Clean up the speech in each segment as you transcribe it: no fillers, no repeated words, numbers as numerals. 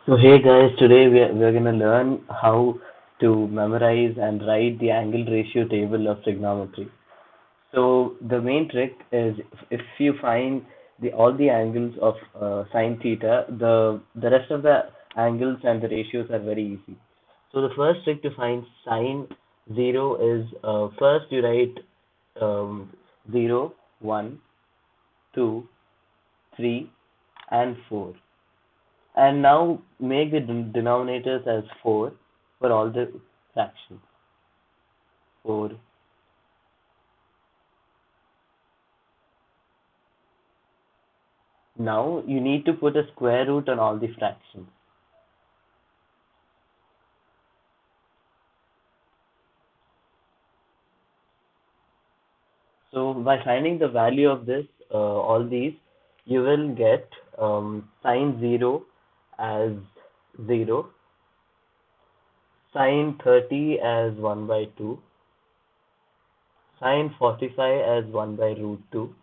So hey guys, today we're gonna learn how to memorize and write the angle ratio table of trigonometry. So the main trick is if you find all the angles of sine theta, the rest of the angles and the ratios are very easy. So the first trick to find sine 0 is first you write um, 0, 1, 2, 3 and 4. And now make the denominators as 4 for all the fractions. 4. Now you need to put a square root on all the fractions. So by finding the value of this, all these, you will get sine 0 as 0, sine 30 as 1 by 2, sine 45 as 1 by root 2,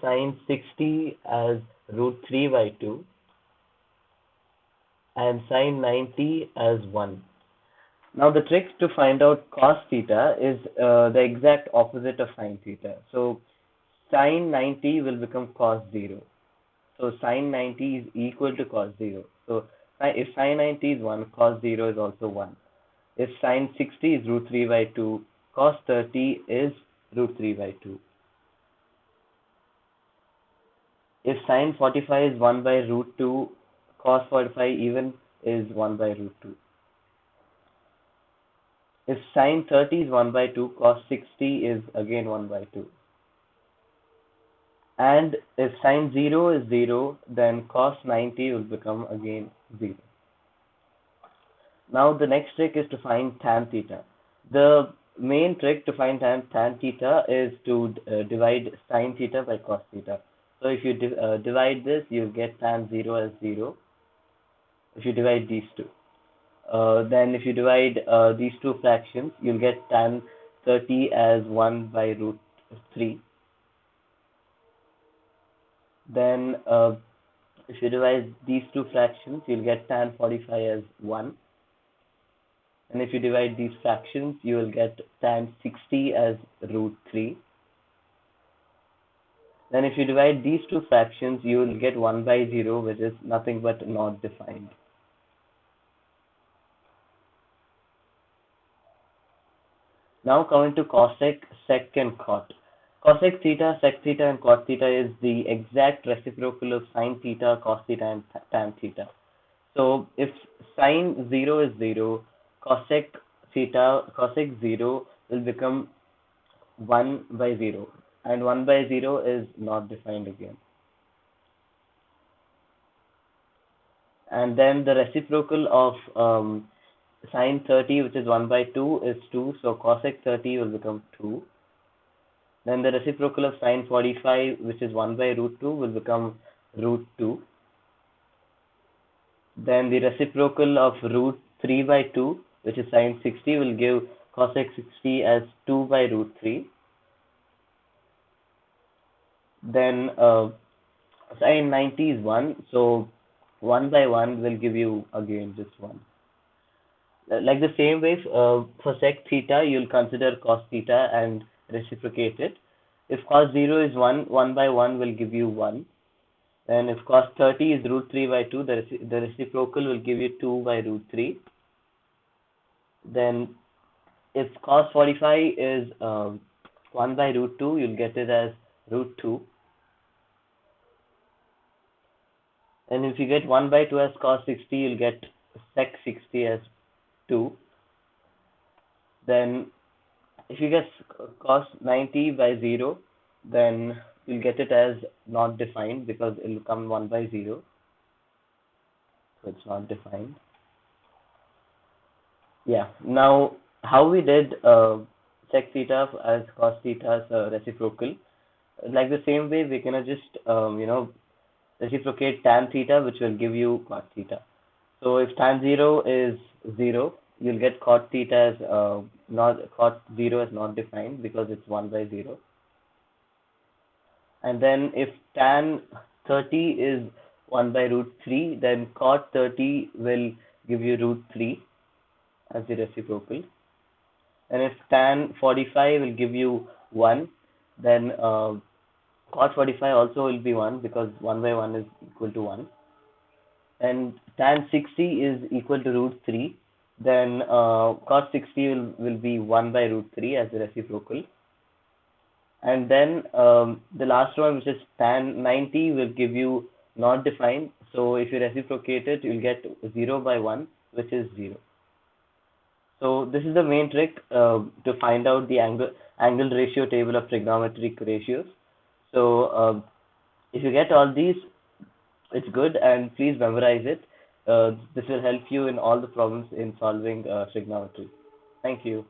sine 60 as root 3 by 2, and sine 90 as 1. Now the trick to find out cos theta is the exact opposite of sine theta. So sine 90 will become cos 0. So sine 90 is equal to cos 0. So if sine 90 is 1, cos 0 is also 1. If sine 60 is root 3 by 2, cos 30 is root 3 by 2. If sine 45 is 1 by root 2, cos 45 even is 1 by root 2. If sine 30 is 1 by 2, cos 60 is again 1 by 2. And if sine 0 is 0, then cos 90 will become again 0. Now the next trick is to find tan theta. The main trick to find tan theta is to divide sine theta by cos theta. So if you divide this, you get tan 0 as 0 if you divide these two. Then if you divide these two fractions, you'll get tan 30 as 1 by root 3. Then if you divide these two fractions, you'll get tan 45 as 1. And if you divide these fractions, you will get tan 60 as root 3. Then if you divide these two fractions, you will get 1 by 0, which is nothing but not defined. Now coming to cosec, sec and cot. Cosec theta, sec theta and cot theta is the exact reciprocal of sine theta, cos theta and tan theta. So if sine 0 is 0, cosec theta, cosec 0 will become 1 by 0, and 1 by 0 is not defined again. And then the reciprocal of sine 30, which is 1 by 2, is 2, so cosec 30 will become 2. Then the reciprocal of sine 45, which is 1 by root 2, will become root 2. Then the reciprocal of root 3 by 2, which is sine 60, will give cosec 60 as 2 by root 3. Then sine 90 is 1, so 1 by 1 will give you again just 1. Like the same way, for sec theta, you'll consider cos theta and reciprocate it. If cos 0 is 1, 1 by 1 will give you 1. And if cos 30 is root 3 by 2, the reciprocal will give you 2 by root 3. Then if cos 45 is 1 by root 2, you'll get it as root 2. And if you get 1 by 2 as cos 60, you'll get sec 60 as 2. Then if you get cos 90 by 0, then you'll get it as not defined because it will come 1 by 0. So it's not defined. Yeah. Now, how we did sec theta as cos theta's reciprocal, like the same way, we're gonna just reciprocate tan theta, which will give you cot theta. So if tan 0 is 0, you'll get cot theta as not cot 0 is not defined because it's 1 by 0. And then if tan 30 is 1 by root 3, then cot 30 will give you root 3 as the reciprocal. And if tan 45 will give you 1, then cot 45 also will be 1 because 1 by 1 is equal to 1. And tan 60 is equal to root 3, then cos 60 will be 1 by root 3 as the reciprocal. And then the last one, which is tan 90, will give you not defined. So if you reciprocate it, you'll get 0 by 1, which is 0. So this is the main trick to find out the angle ratio table of trigonometric ratios. So if you get all these, it's good, and please memorize it. This will help you in all the problems in solving trigonometry. Thank you.